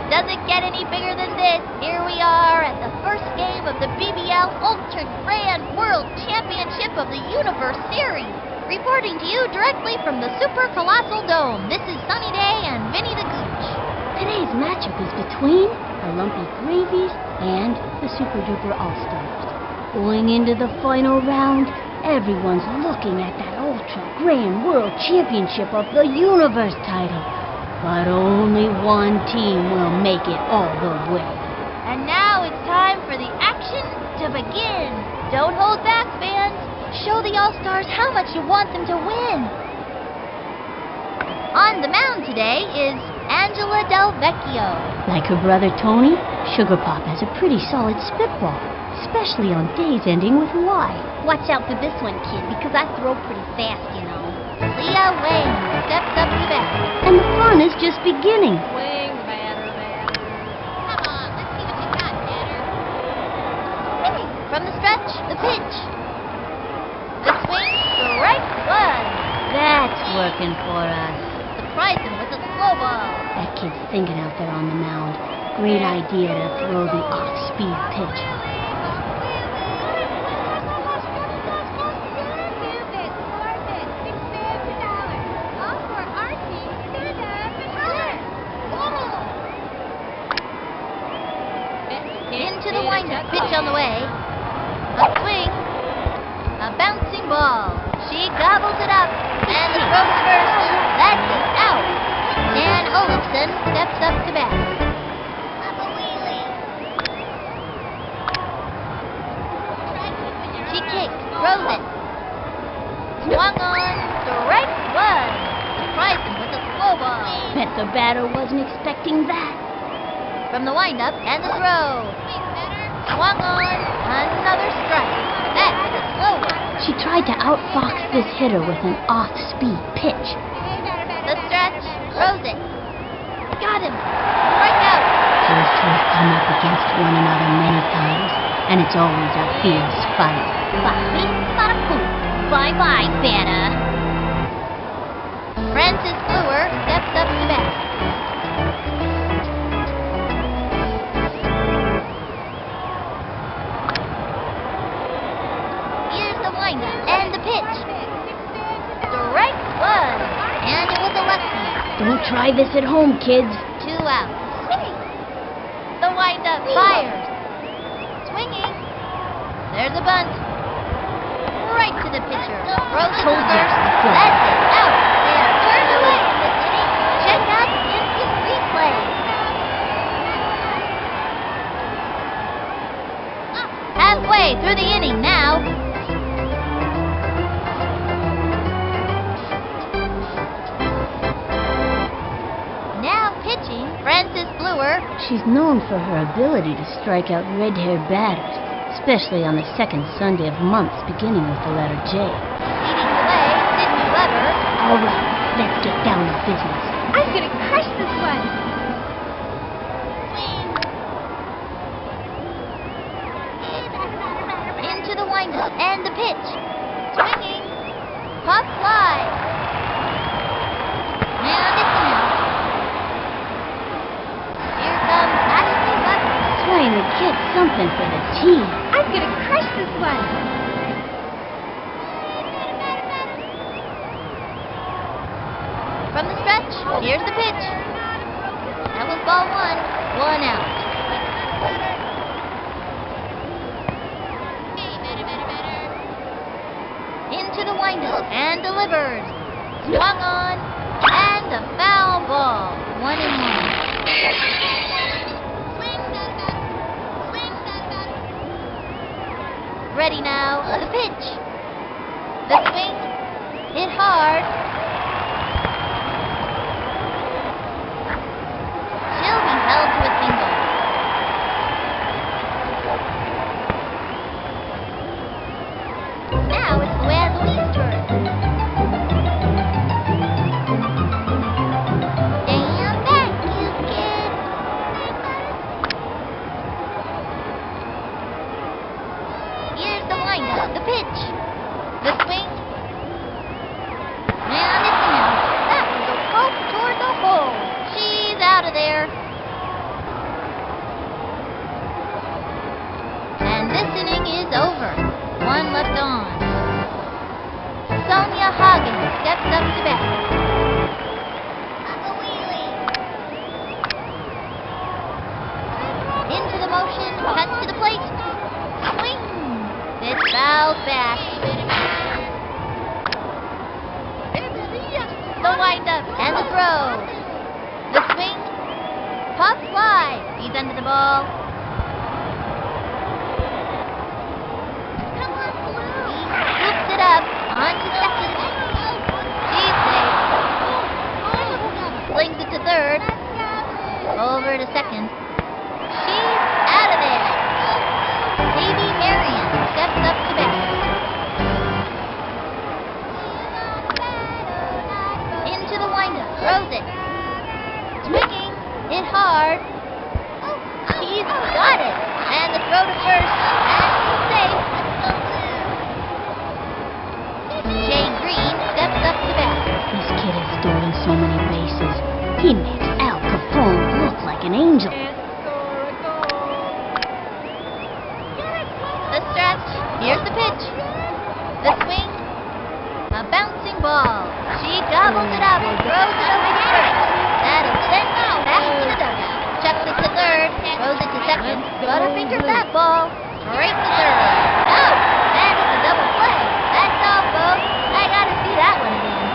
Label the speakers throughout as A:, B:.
A: Does it get any bigger than this? Here we are at the first game of the BBL Ultra Grand World Championship of the Universe Series. Reporting to you directly from the Super Colossal Dome, this is Sunny Day and Vinny the Gooch.
B: Today's matchup is between the Lumpy Gravies and the Super Duper All-Stars. Going into the final round, everyone's looking at that Ultra Grand World Championship of the Universe title. But only one team will make it all the way.
A: And now it's time for the action to begin. Don't hold back, fans. Show the All-Stars how much you want them to win. On the mound today is Angela Del Vecchio.
B: Like her brother Tony, Sugar Pop has a pretty solid spitball, especially on days ending with Y.
C: Watch out for this one, kid, because I throw pretty fast, you know.
A: Leah Wayne steps up to bat.
B: And the fun is just beginning.
A: Swing, batter. Come on, let's see what you got, batter. From the stretch, the pitch. The swing, strike one.
B: That's working for us.
A: Surprise him with a slow ball.
B: That kid's thinking out there on the mound. Great idea to throw the off-speed pitch.
A: Into the windup, pitch on the way. A swing. A bouncing ball. She gobbles it up. And the throw to first. That's it, out. Dan Olafson steps up to bat. She kicks, throws it. Swung on, strike one. Surprised him with a slow ball.
B: Bet the batter wasn't expecting that.
A: From the windup and the throw. Swung on, another strike. That was a slow one.
B: She tried to outfox this hitter with an off-speed pitch.
A: The stretch, throws it. Got him. Strike out.
B: Those two have come up against one another many times, and it's always a fierce fight.
C: Bye-bye, batter.
A: Francis Brewer steps up to bat. Here's the windup and the pitch. Strike one. And it was a lefty.
B: Don't try this at home, kids.
A: 2 outs. The windup fires. Swinging. There's a bunt. Right to the pitcher. Throws it to first. That's it. Out. They are turned away in this inning. Check out the instant replay. Halfway through the inning now. Now pitching, Francis Brewer.
B: She's known for her ability to strike out red-haired batters, especially on the second Sunday of months beginning with the letter J.
A: Leading the way, Sidney Weber.
B: All right, let's get down to business.
C: I'm gonna crush this one.
A: Into the windup and the pitch. Swinging. Pop fly. And it's out. Here comes Ashley Weber.
B: Trying to get something for the team.
C: I'm gonna crush this one.
A: From the stretch, here's the pitch. That was ball one. 1 out. Into the windup and delivered. Swung on and a foul ball. 1-1. Ready now. The pitch. The swing. Hit hard. She'll be held to a single. Now it's Luann Lee's turn. left on. Sonia Hagen steps up to bat. Into the motion, cuts to the plate. Swing! It's fouled back. The windup and the throw. The swing. Pop fly. He's under the ball. Come on, Blue. He scoops it up onto second. She's safe. Flings it to third. Over to second. She's out of there. Baby Marion steps up to bat. Into the windup. Throws it. Swinging. Hit hard. He's got it. And the throw to first. And he's safe. Jay Green steps up to bat.
B: This kid has stolen so many bases. He makes Al Capone look like an angel.
A: The stretch. Here's the pitch. The swing. A bouncing ball. She gobbles it up. Throws it over to first. That'll send it back to the dugout. Chucks it to third. Throws it to second. Butterfingers that ball. Straight to third. Out. That is a double play. That's all, folks. I gotta see that one again.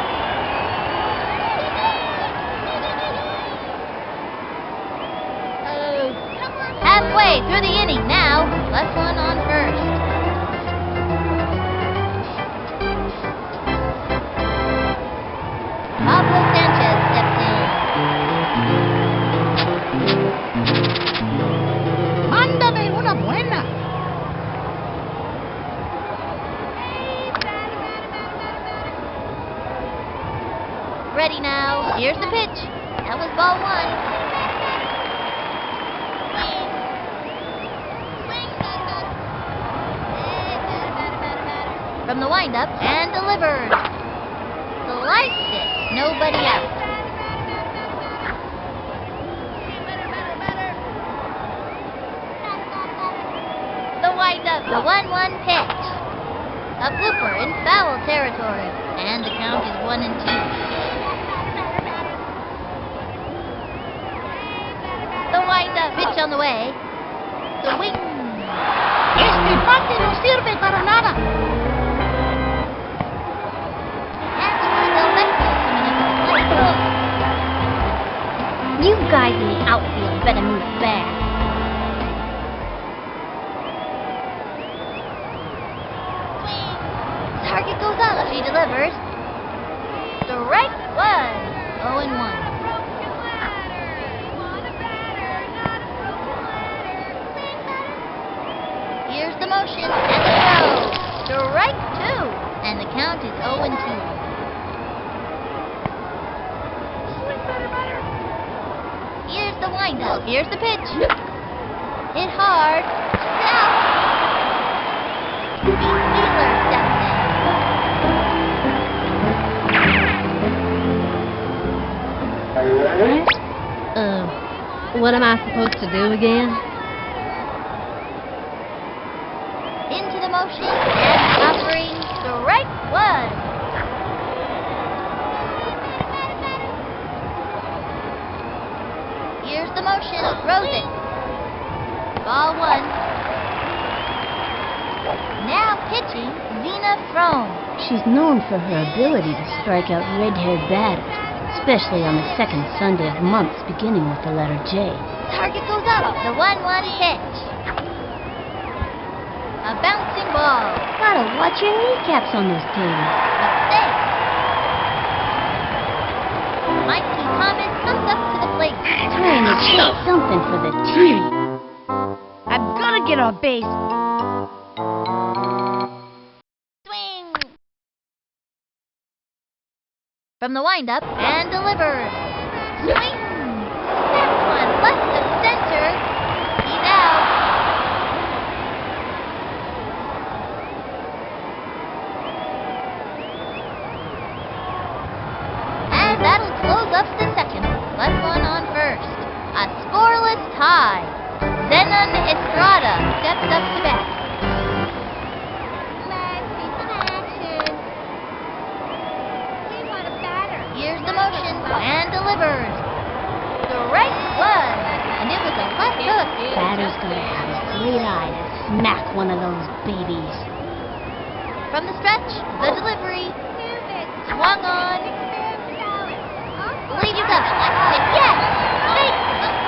A: Halfway through the inning now. Left one on first. Pablo Sanchez steps in.
D: Mándame una buena.
A: Ready now. Here's the pitch. That was ball one. From the windup and delivered. Sliced it. Nobody out. The windup. The 1-1 pitch. A blooper in foul territory. And the count is 1-2. The windup. Pitch on the way. The wing.
D: Este bate no sirve para nada.
C: You guys in the outfield better move fast.
A: Target goes up. She delivers. Strike one. 0-1. Here's the motion and the throw. Strike two. And the count is 0-2. Here's the windup. Here's the pitch. Hit hard. Out. Wheeler steps
E: What am I supposed to do again?
A: Into the motion and offering strike one. Here's the motion. Throws it. Ball one. Now pitching, Zena Frome.
B: She's known for her ability to strike out red-haired batters, especially on the second Sunday of months beginning with the letter J.
A: Target goes up. The 1-1 pitch. A bouncing ball.
B: Gotta watch your kneecaps on those tables.
A: Mistake. Mikey Thomas comes up to the plate.
B: Trying to chase something for the team.
D: I've got to get on base.
A: Swing. From the windup and delivers. Swing. That one left of center. He's out. And that'll close up the second. Left one on first. A scoreless tie. Zenon Estrada steps up to bat.
B: Hitter's gotta have a great eye to smack one of those babies.
A: From the stretch, the delivery. Swung on. Leads up. Yes! Make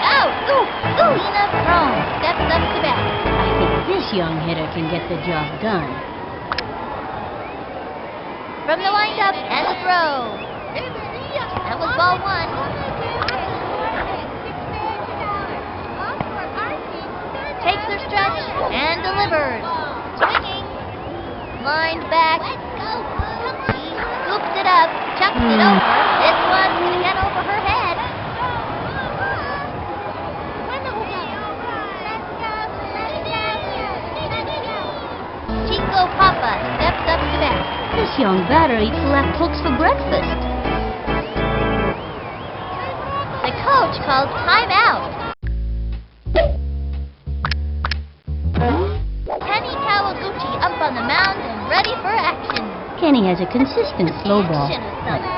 A: out! Ooh! Lena thrown. Steps up to bat.
B: I think this young hitter can get the job done.
A: From the windup and the throw. That was ball one. Takes her stretch and delivers. Swinging. Lined back. He scoops it up. Chucks it over. This one's going to get over her head. Chico Papa steps up to bat.
B: This young batter eats left hooks for breakfast.
A: The coach calls timeout. Kenny Kawaguchi up on the mound and ready for action.
B: Kenny has a consistent slow ball.
A: Action of something.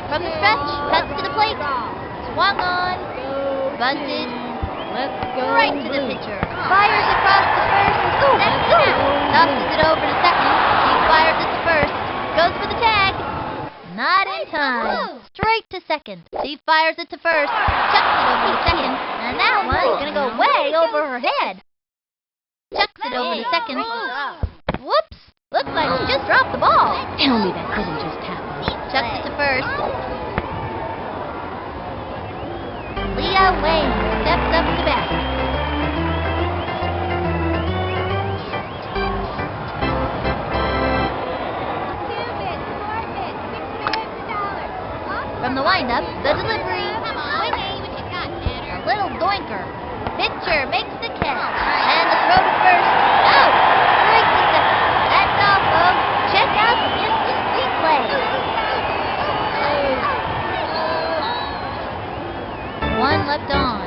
A: From the stretch, cuts to the plate. Swung on. Bunted.
E: Let's go.
A: Right to the pitcher. Fires across the first. Tosses it over to second. He fires it to first. Goes for the tag. Not in time. Straight to second. She fires it to first. Chucks it over to second. And that one's going to go way over her head. Chucks it over to second. Whoops. Looks like she just dropped the ball.
B: Tell me that didn't just happen.
A: Chucks it to first. Leah Wayne steps up to bat. From the windup, the delivery. Swinging. A little doinker. Pitcher makes the catch. And the throw to first. Out. Straight to second. That's all, folks. Check out the instant replay. One left on.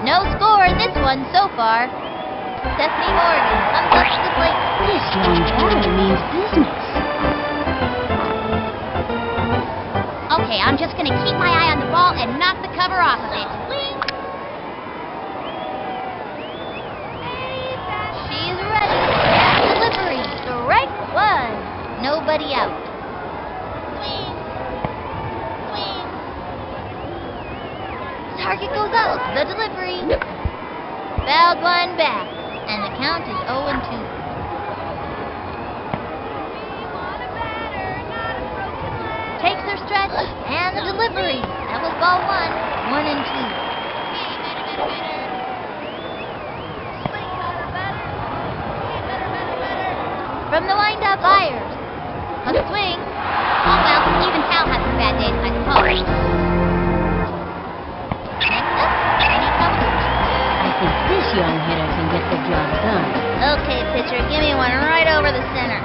A: No score in this one so far. Stephanie Morgan comes up to the plate.
B: This young batter means business.
C: Okay, I'm just gonna keep my eye on the ball and knock the cover off of it.
A: She's ready. And delivery. Strike one. Nobody out. Swing. Swing. Target goes out. The delivery. Fouled one back. And the count is 0-2. Takes her stretch and the delivery. That was ball one. 1-2. From the windup, Byers. A swing.
C: Oh well, even Cal has her bad days, I suppose.
A: Next up, Kenny Kawaguchi.
B: I think this young hitter can get the job done.
A: Okay, pitcher, give me one right over the center.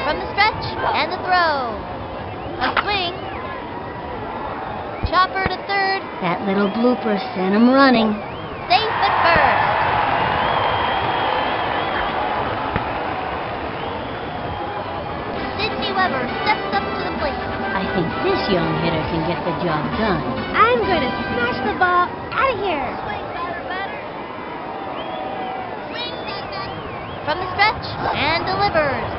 A: From the stretch and the throw. A swing. Chopper to third.
B: That little blooper sent him running.
A: Safe at first. Sydney Weber steps up to the plate.
B: I think this young hitter can get the job done.
C: I'm gonna smash the ball out of here.
A: From the stretch and delivers.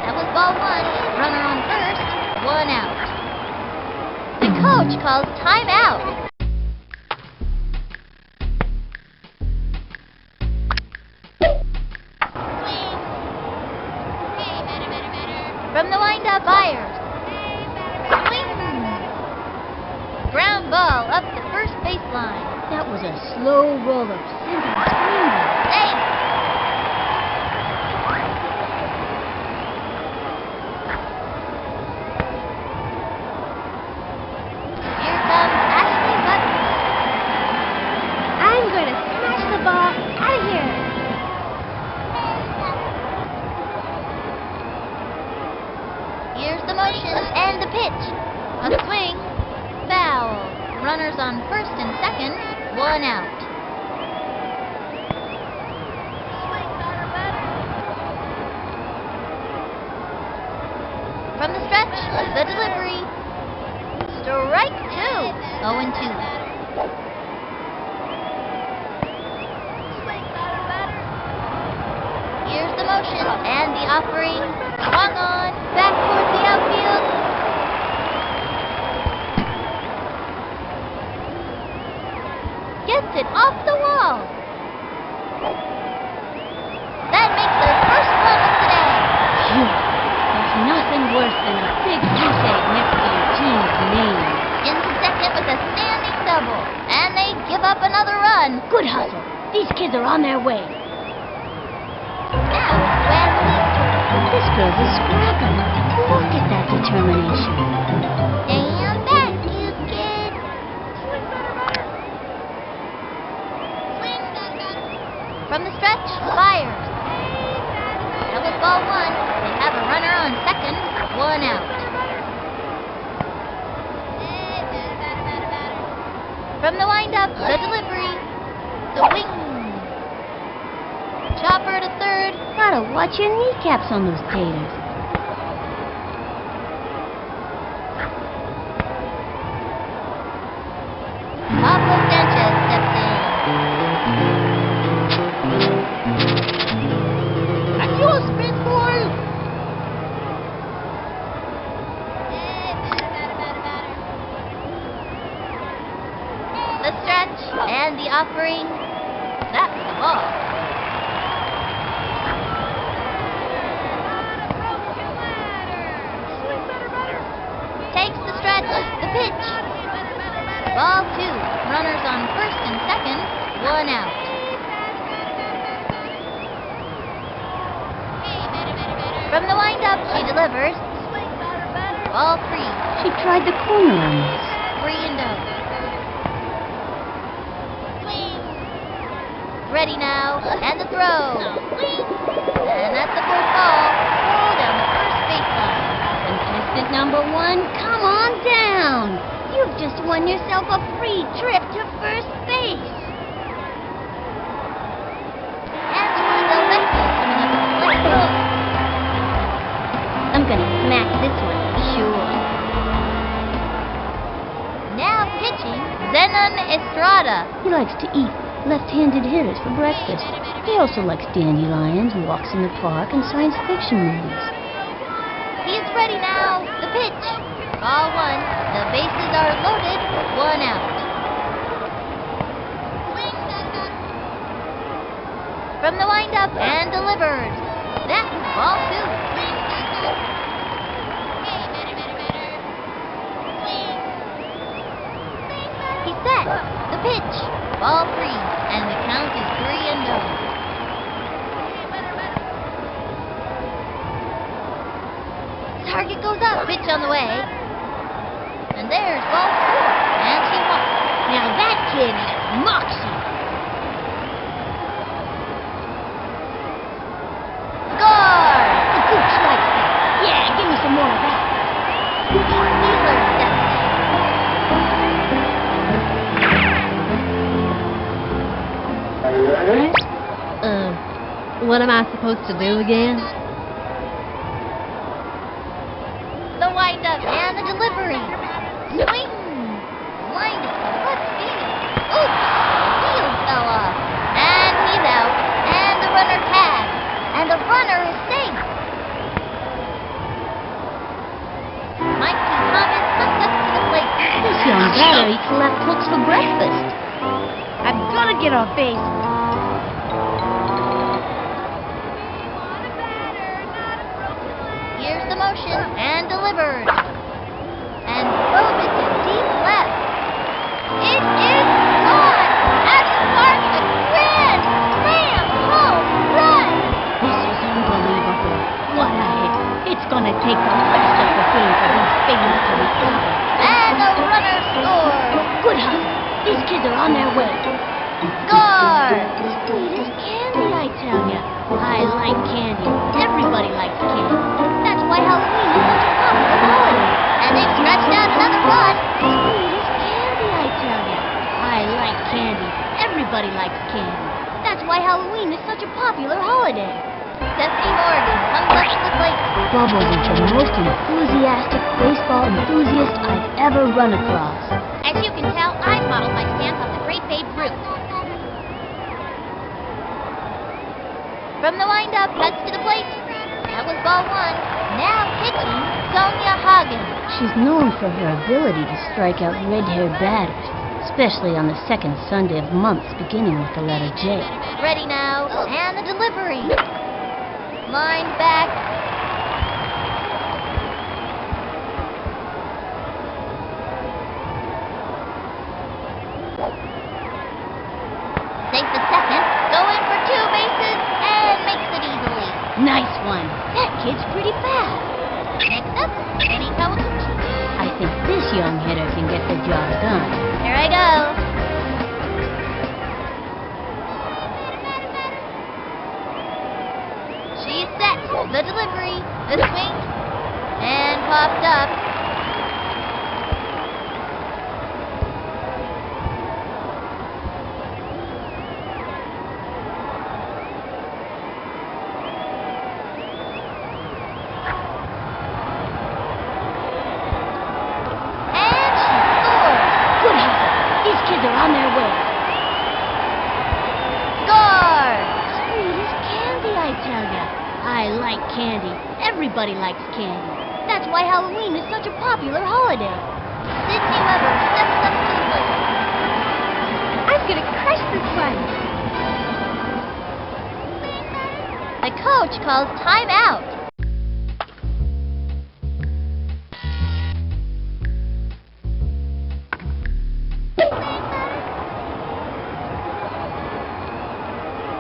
A: That was ball one. Runner on first. One out. The coach calls timeout. From the windup, Byers. Swing. Ground ball up the first baseline.
B: That was a slow roll of center swing.
A: Hey. Here comes Ashley Button.
C: I'm gonna smash the ball out of here.
A: Here's the motion and the pitch. A swing. Foul. Runners on first and second. One out. From the stretch, the delivery. Strike two. 0-2. Here's the motion and the offering. Swung on. Back towards the outfield. Gets it off the wall. That makes their first run of the day.
B: Phew. There's nothing worse than a big goose egg next to your team's name.
A: Into second with a standing double. And they give up another run.
B: Good hustle. These kids are on their way.
A: Now it's Wesley's turn.
B: This girl's a scrapper. Look at that determination.
A: Stand back, you kid. From the stretch, fires. That was ball one. They have a runner on second, 1 out. From the windup, the delivery, the wing. Chopper to third.
B: Gotta watch your kneecaps on those taters.
A: Pablo Sanchez steps in.
D: Adios, big boy.
A: The stretch and the offering. That's the ball. Takes the stretch, the pitch. Ball two. Runners on first and second, 1 out. From the windup, she delivers. Ball three.
B: She tried the corner on this.
A: 3-0. Ready now, and the throw. And that's the fourth ball. Roll down the first baseline.
B: Contestant number one, come on down. You've just won yourself a free trip to first base.
A: And Uneventful coming up with the left throw.
B: I'm gonna smack this one for sure.
A: Now pitching, Zenon Estrada.
B: He likes to eat left-handed hitters for breakfast. He also likes dandelions, walks in the park, and science fiction movies.
A: He is ready now. The pitch. Ball one. The bases are loaded. 1 out. From the windup and delivers. That's ball two. He's set. The pitch. Ball three. And the count is 3-0. Target goes up. Pitch on the way. And there's ball four. And she walks.
B: Now that kid has moxie.
A: Score!
B: The gooch likes that. Yeah, give me some more of that.
A: Wheeler steps
E: What am I supposed to do again?
A: the windup and the delivery. Swing! Lined it to left field. Oops! The field fell off. And he's out. And the runner tagged. And the runner is safe. Mikey Thomas comes up to the plate.
B: This young batter eats left hooks for breakfast.
D: I'm gonna get on base.
A: Here's the motion and delivered. And drove it to deep left. It is gone! As sparks a grand slam home run!
B: This is unbelievable. What a hit. It's gonna take the rest of the game for these babies to recover.
A: And the runner scores!
B: Good hustle. These kids are on their way.
A: Score!
B: Sweet as candy, I tell ya. I like candy. Everybody likes candy. That's why Halloween is such a popular holiday.
A: And they've scratched out another run.
B: Sweet as candy, I tell ya. I like candy. Everybody likes candy. That's why Halloween is such a popular holiday.
A: Stephanie Morgan comes up to the plate.
B: Bubbles is the most enthusiastic baseball enthusiast I've ever run across.
A: As you can tell, I modeled my stance off the great Babe Ruth. From the windup, cuts to the plate. That was ball one. Now pitching, Sonia Hagen.
B: She's known for her ability to strike out red-haired batters, especially on the second Sunday of months beginning with the letter J.
A: Ready now, and the delivery. Line back. Safe at second, going for 2 bases, and makes it easily.
B: Nice one. That kid's pretty fast.
A: Next up, Benny Kawauchi.
B: I think this young hitter can get the job done.
A: Here I go. She's set. The delivery, the swing, and popped up.
B: Kids are on their way.
A: Score!
B: Sweet as candy, I tell ya. I like candy. Everybody likes candy. That's why Halloween is such a popular holiday.
A: Sydney Weber steps up to the plate.
C: I'm gonna crush this one.
A: The coach calls timeout.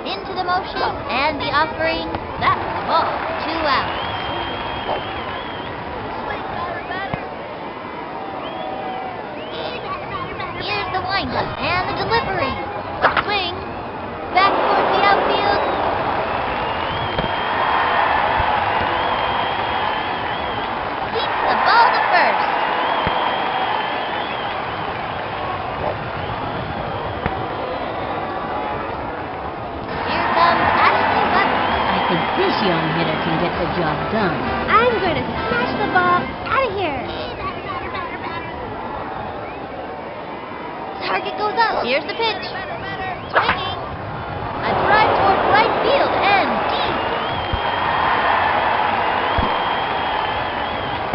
A: Into the motion and the offering. That's the ball. 2 outs. Here's the windup and the delivery. A swing. Back towards the outfield. Keeps the ball to first. Here comes Ashley Weber.
B: I think this young hitter can get the job done.
C: I'm gonna smash the ball out of here.
A: Target goes up. Here's the pitch. Swinging. A drive toward right field and deep.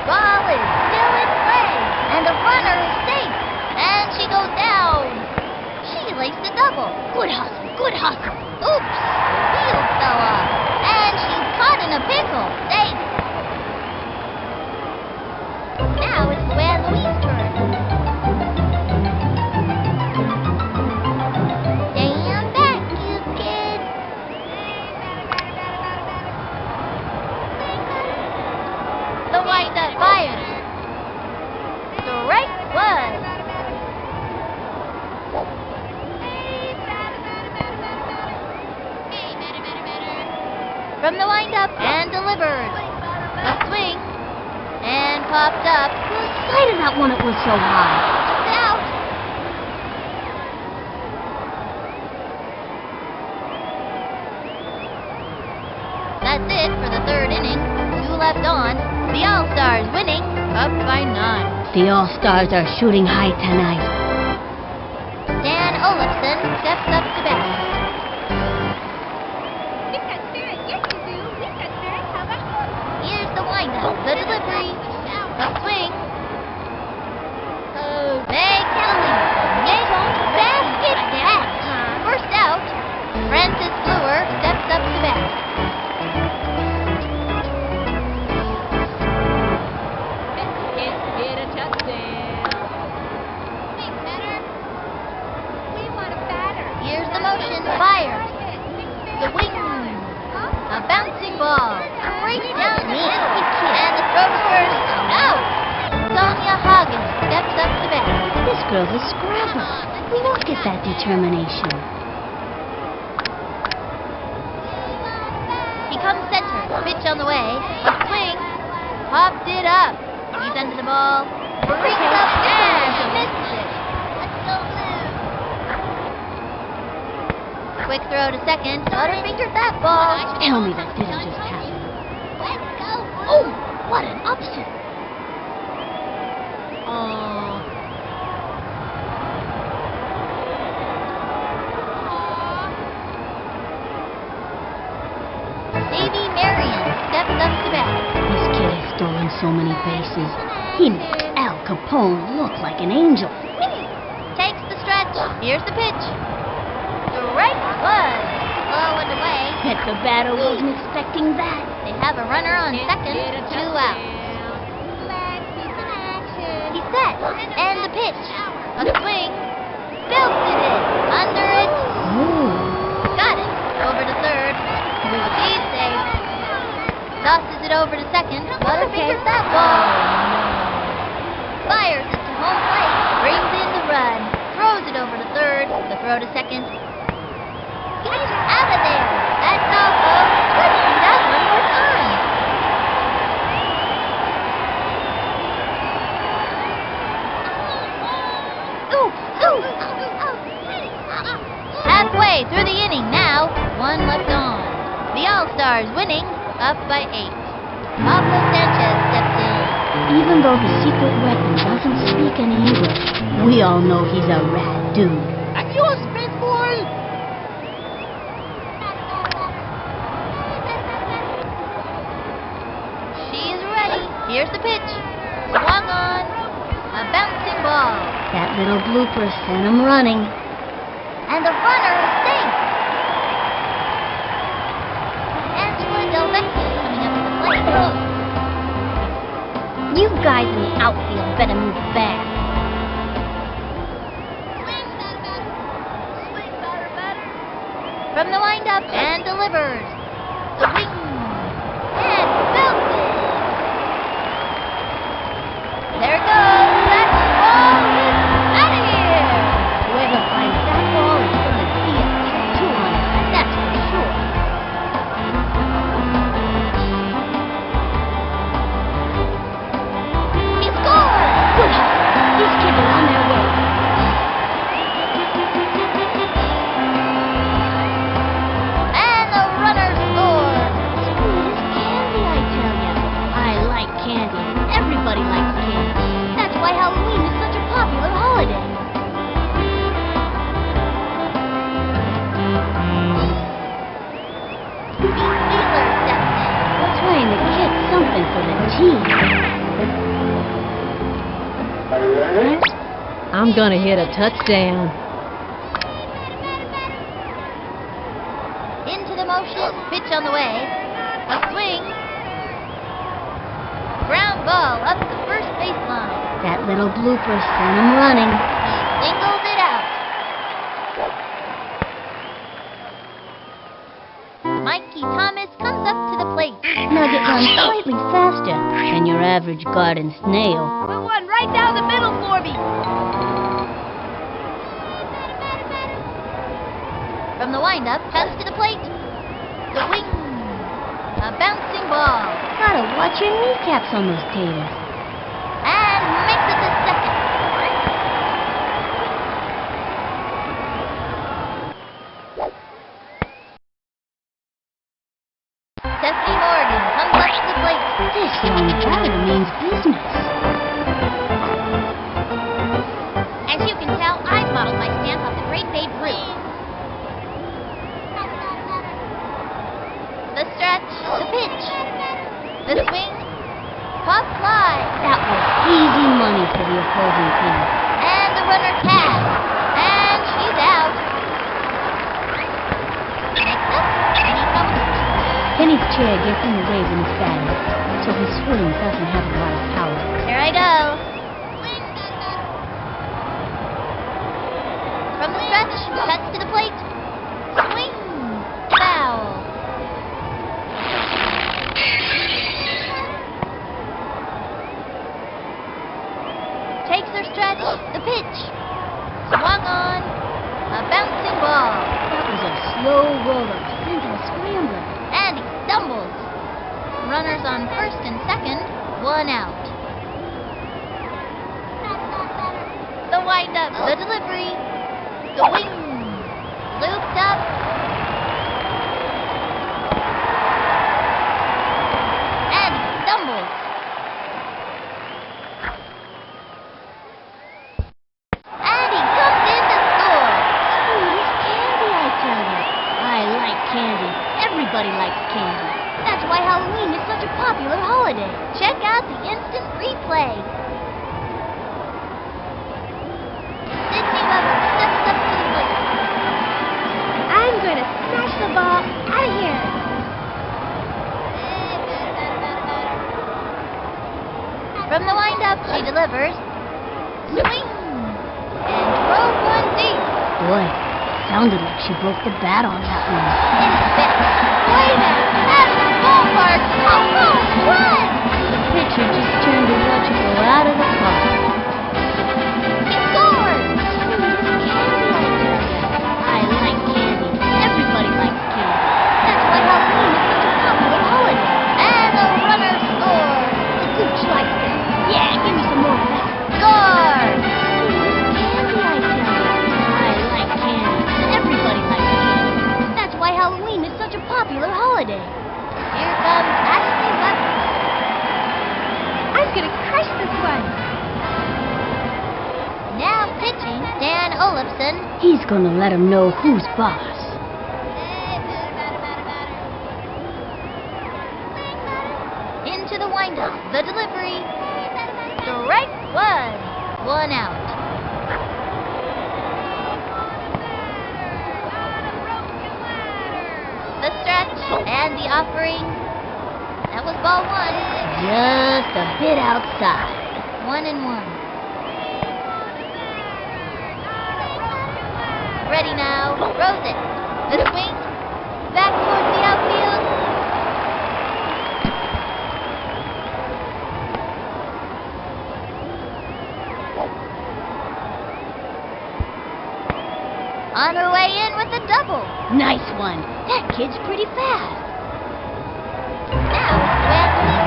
A: Ball is still in play. And the runner is safe. And she goes down. She laced a double.
B: Good hustle, good hustle.
A: Oops. The wheel fell off. And she's caught in a pickle. Safe. Now it's Luann Louise's turn. Stand back, you kids. The windup fires. Strike one. From the windup and delivered. A swing and popped up.
B: The sight of that one, it was so high.
A: It's out. That's it for the third inning. 2 left on. The All-Stars winning, up by 9.
B: The All-Stars are shooting high tonight.
A: Dan Olafson steps up to bat.
C: We've got spirit. Yes, you do. We've got spirit. How about you?
A: Here's the windup, the delivery, a swing. May Kelly, basket catch. First out. Francis Brewer steps up to bat.
E: Hit a touchdown.
C: We want a batter.
A: Here's the motion, fired. The wing, a bouncing ball, right down the middle, and the throw to first, out. Sonia Hagen steps up to bat.
B: This girl's a scrapper. Look at that determination.
A: He comes center, pitch on the way, a swing, popped it up. He's under the ball, brings up and misses it. Let's go blue. Quick throw to second. Butterfingered that ball.
B: Tell me that didn't just happen.
A: Let's go.
B: Oh, what an upset.
A: Davy Marion stepped up to bat.
B: This kid has stolen so many bases. He makes Al Capone look like an angel.
A: Takes the stretch. Here's the pitch. Strike one. Slow and away.
B: Bet the batter wasn't expecting that.
A: They have a runner on second. 2 outs. He's set. And the pitch. A swing. Belted it. Under it. Got it. Over to third. He's safe. Tosses it over to second. Butterfingers that ball. Fires it to home plate. Brings in the run. Throws it over to third. The throw to second. He's out of there. That's all, folks. Let's see that one more time. Halfway through the inning now. 1 left on. The All-Stars winning, up by 8. Pablo Sanchez steps in.
B: Even though the secret weapon doesn't speak any English, we all know he's a rad dude.
D: Adios, baseball!
A: She's ready. Here's the pitch. Swung on. A bouncing ball.
B: That little blooper sent him running.
A: And the runner is safe. Angela Del Vecchio coming up to the plate.
C: You guys in the outfield better move fast.
A: Swing, batter. From the windup and delivers. Swing. And belts it. There it goes. That ball is out of here.
B: Whoever finds that ball is gonna see a tattoo on it, that's for sure.
A: He scored.
B: Good hit. These kids are on their way.
A: And the runner scores.
B: Sweet as candy, I tell ya. I like candy. Everybody likes candy. That's why Halloween is such a popular holiday.
A: Pete Wheeler steps in.
B: Trying to get something for the team.
E: I'm gonna hit a touchdown.
A: Into the motion. Pitch on the way. A swing. Ground ball up the first baseline.
B: That little blooper sent him running.
A: He singles it out. Mikey Thomas comes up to the plate.
B: Nugget runs slightly faster than your average garden snail.
A: Put one right down the middle for me. From the windup, comes to the plate. The wing. A bouncing ball.
B: Gotta watch your kneecaps on those taters.
A: And makes it to second. Stephanie Morgan comes up to the plate.
B: This young batter means business.
A: As you can tell, I've modeled my stance off the great Babe Ruth. The stretch, the pitch, the swing, pop fly,
B: That was easy money for the opposing team.
A: and the runner tags, and she's out. Next up, Kenny Thomas.
B: Kenny's chair gets in the way when he's batting, so his swing doesn't have a lot of power.
A: Here I go. From the stretch, cuts to the plate. Swing, foul. Takes her stretch, the pitch. Swung on, a bouncing ball.
B: That was a slow roller into a scrambler.
A: And he stumbles. Runners on first and second, 1 out. The windup, the delivery, the wing, looped up, play. Sydney Weber steps up to the plate.
C: I'm gonna smash the ball out of here.
A: From the windup, she delivers. Swing! And drove one deep.
B: Boy, sounded like she broke the bat on that one.
A: In fifth. Way back out of the ballpark. A home run!
B: The pitcher just turned to watch it go out of the park.
A: He scores!
B: I like candy. Everybody likes candy.
A: That's why Halloween is such a popular holiday. And the runner scores.
B: The gooch likes it. Yeah, give me some more of that.
A: Score!
B: Candy, I tell you. I like candy. Everybody likes candy. That's why Halloween is such a popular holiday.
A: Here comes Ashley Weber.
C: I'm gonna crush this one.
A: Now pitching, Dan Olafson.
B: He's gonna let him know who's boss.
A: Into the windup, the delivery. Strike one. One out. The stretch and the offering. That was ball one.
B: Just a bit outside.
A: 1-1. Ready now. Throws it. The swing. Back towards the outfield. On her way in with the double.
B: Nice one. That kid's pretty fast.
A: Now, Wesley.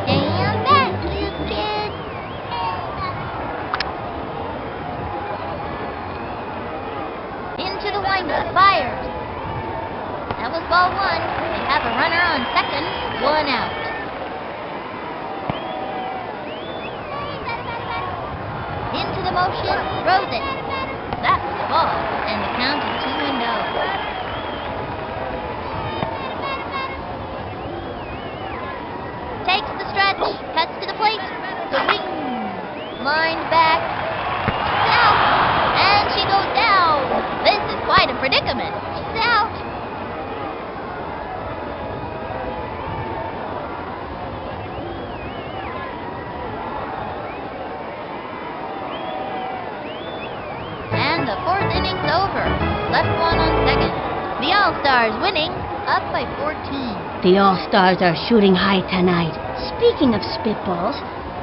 A: Stand back, you kid. Into the windup, fires. That was ball one. They have a runner on second, one out. Into the motion, throws it. That was a ball, and the count is 2-0. Takes the stretch, cuts to the plate, swing, lined back, out, and she goes down. This is quite a predicament. She's out. And the fourth inning's over. Left one on second. The All-Stars winning, up by 14.
B: The All-Stars are shooting high tonight. Speaking of spitballs,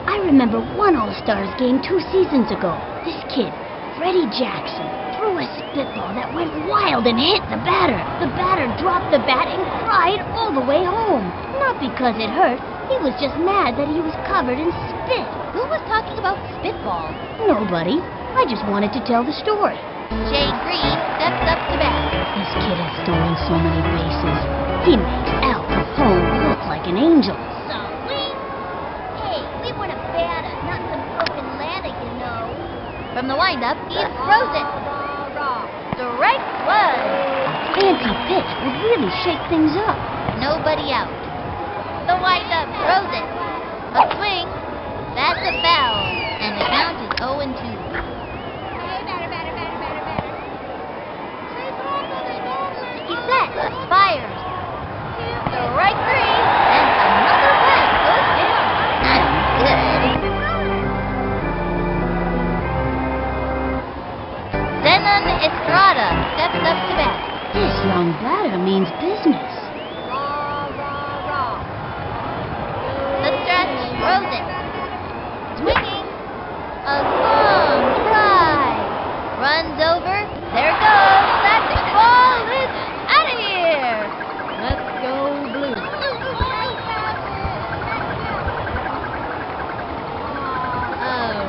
B: I remember one All-Stars game 2 seasons ago. This kid, Freddie Jackson, threw a spitball that went wild and hit the batter. The batter dropped the bat and cried all the way home. Not because it hurt, he was just mad that he was covered in spit.
A: Who was talking about spitballs?
B: Nobody. I just wanted to tell the story.
A: Jay Green steps up to bat.
B: This kid has stolen so many bases. He makes Al Capone look like an angel.
C: Swing. Hey, we want a batter, not some broken ladder, you know.
A: From the windup, he throws it. Strike one.
B: A fancy pitch would really shake things up.
A: Nobody out. The windup throws it. A swing. That's a foul. And the count is 0-2. He sets, fires. Strike three. And another bat goes down. Good. Zenon Estrada steps up to bat.
B: This young batter means business.
A: The stretch throws it. Swinging. A long drive. Runs over. There goes. That ball is out of here.
E: Let's go blue. Oh,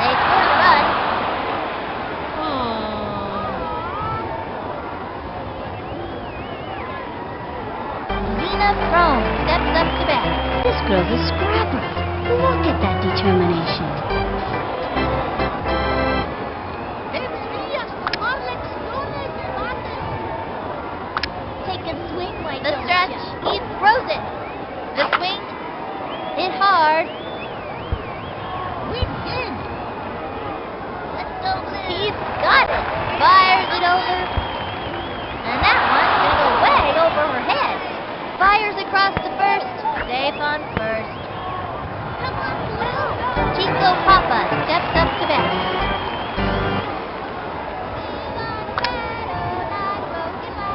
A: They score a run. Lena Frome steps up to bat.
B: This girl's a scrapper. Who
A: Chico Papa steps up to bat.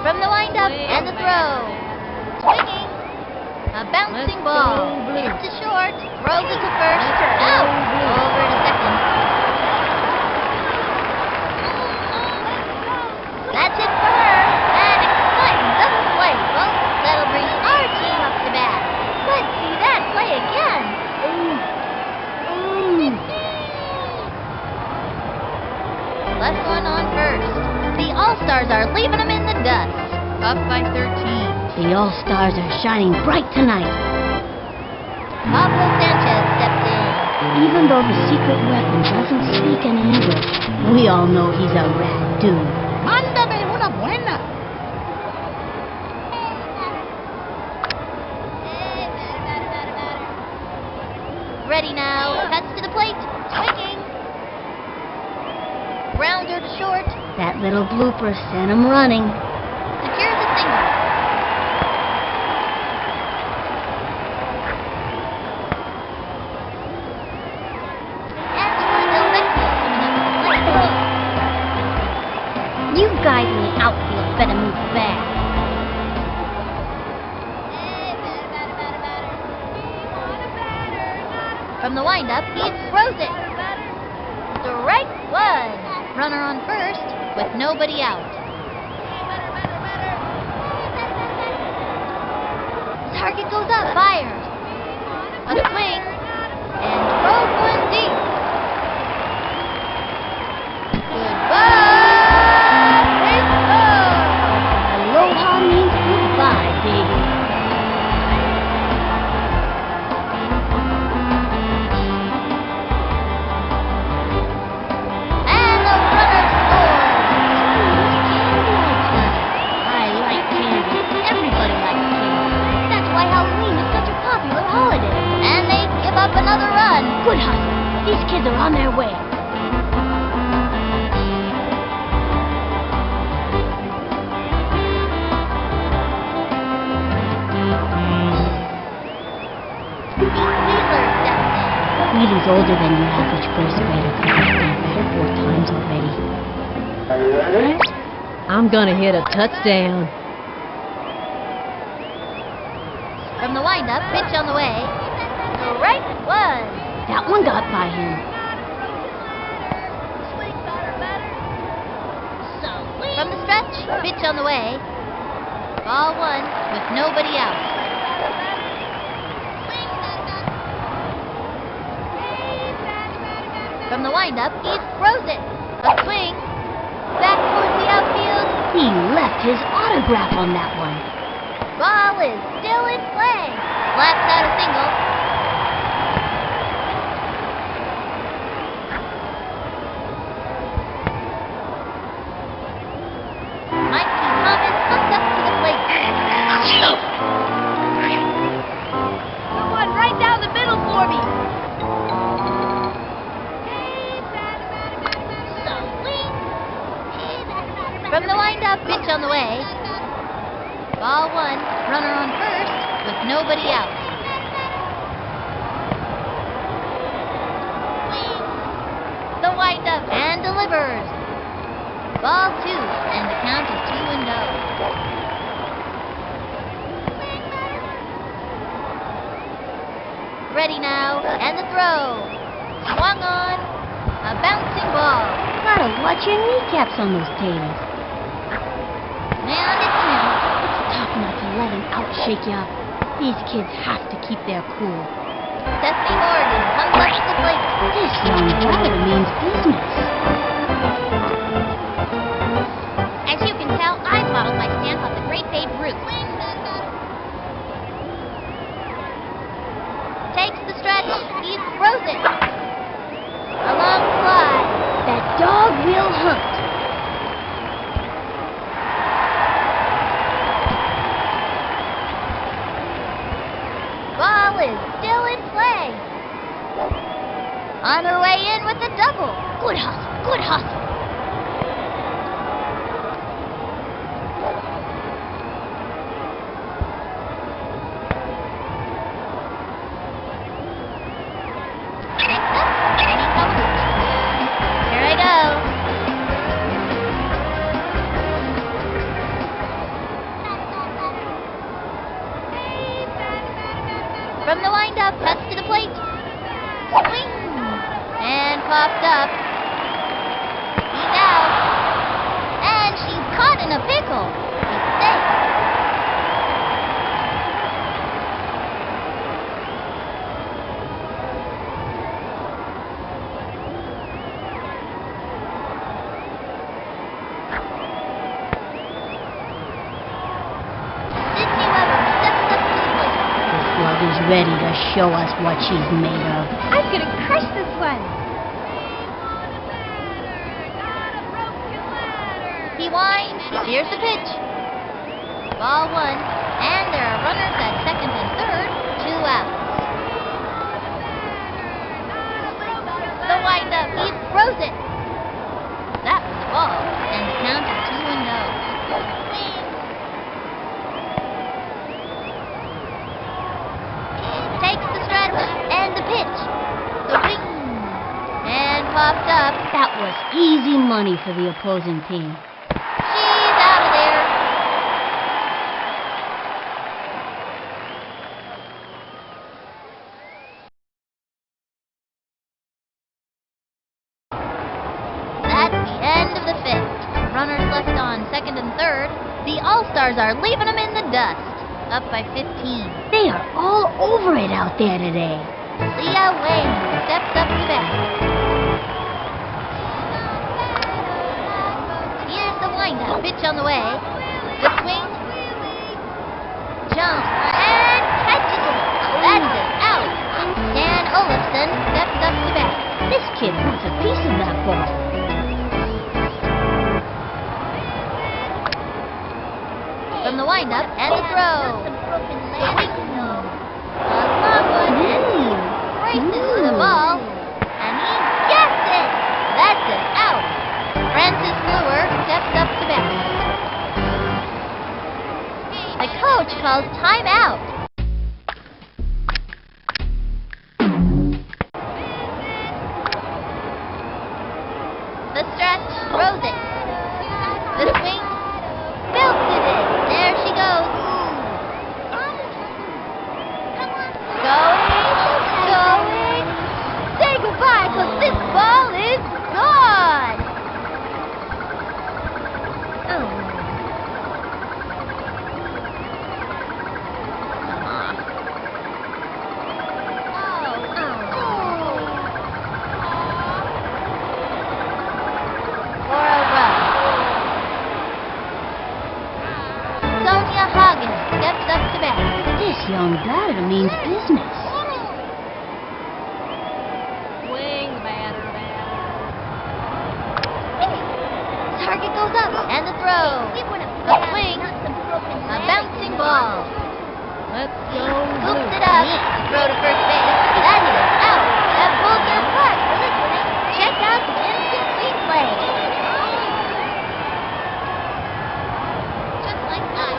A: From the windup and the throw. Swinging. A bouncing ball. Hits to short. Throws it to first. Out. Over to second. That's it for her. An exciting double play, folks. That'll bring our team up to bat. Let's see that play again. Left one on first. The All-Stars are leaving them in the dust. Up by 13.
B: The All-Stars are shining bright tonight.
A: Pablo Sanchez steps in.
B: Even though the secret weapon doesn't speak any English, we all know he's a rad dude.
D: Mándame una buena.
A: Ready now. Cuts to the plate. Swinging. Grounder to short.
B: That little blooper sent him running.
A: Secures a single. As for Uneventful coming up to the plate.
B: You guys in the outfield better move fast.
A: From the windup, he throws it. Strike one. Runner on first with nobody out. Target goes up. Fires. A swing. And throws one deep. Goodbye, baseball.
B: Aloha means goodbye, baby.
A: And the runner scores.
B: I like candy. Everybody likes candy. That's why Halloween is such a popular holiday.
A: And they give up another run.
B: Good hustle. These kids are on their way.
A: Wheeler steps in.
B: Wheeler's older than your average first grader because he's been better 4 times already.
E: I'm gonna hit a touchdown.
A: From the windup, pitch on the way. Strike one.
B: That one got by him.
A: From the stretch, pitch on the way. Ball one with nobody out. From the windup, he throws it. A swing. Back towards the outfield.
B: He left his autograph on that one.
A: Ball is still in play. Slaps out a single. Mikey Thomas comes up to the plate. The one right down the middle for me. From the windup, pitch on the way. Ball one, runner on first, with nobody out. The windup and delivers. Ball two, and the count is 2-0. Ready now, and the throw. Swung on, a bouncing ball.
B: Gotta watch your kneecaps on those taters.
A: And it's in.
B: It's tough not to let him outshake you up. These kids have to keep their cool.
A: Stephanie Morgan comes up to the plate.
B: This young brother means business.
A: As you can tell, I modeled my stance off the great Babe Ruth. Takes the stretch. He throws it. A long fly.
B: That dog will hunt.
A: Ball is still in play. On her way in with the double.
B: Good hustle, good hustle.
A: Next up, popped up. He's out. And she's caught in a pickle. She's safe. Sydney Weber steps up to the plate.
B: The slug is ready to show us what she's made of.
C: I'm gonna crush this one.
A: He winds. Here's the pitch. Ball one. And there are runners at second and third. 2 outs. The windup. He throws it. That was the ball. And the count is 2-0. Takes the stretch and the pitch. The wing. And popped up.
B: That was easy money for the opposing team.
A: She's out of there. That's the end of the fifth. Runners left on second and third. The All-Stars are leaving them in the dust. Up by 15.
B: They are all over it out there today.
A: Leah Wayne steps up to bat. Here's the windup. Pitch on the way. The swing. Jumps. And catches it. That's it. Out. Dan Olafson steps up to bat.
B: This kid wants a piece of that ball.
A: From the windup and the throw. The wing. A long one. And races to the ball. And he gets it. That's it. Out. Francis Brewer steps up to bat. The coach calls timeout. The stretch throws it. The swing belted it. There she goes. Going. Say goodbye, 'cause this ball is gone. For a run. Sonia Hagen steps up to bat.
B: This young batter means business.
E: Swing, batter.
A: Target goes up, and the throw. A swing, a bouncing ball.
E: Let's go.
A: Scoops it up, throw to first base. That is out. That pulls their flag for this inning. Check out the instant replay. Just like that.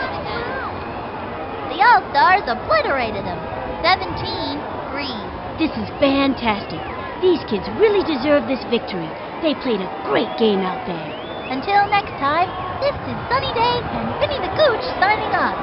A: The All-Stars obliterated them. 17-3.
B: This is fantastic. These kids really deserve this victory. They played a great game out there.
A: Until next time, this is Sunny Day and Vinny the Gooch signing off.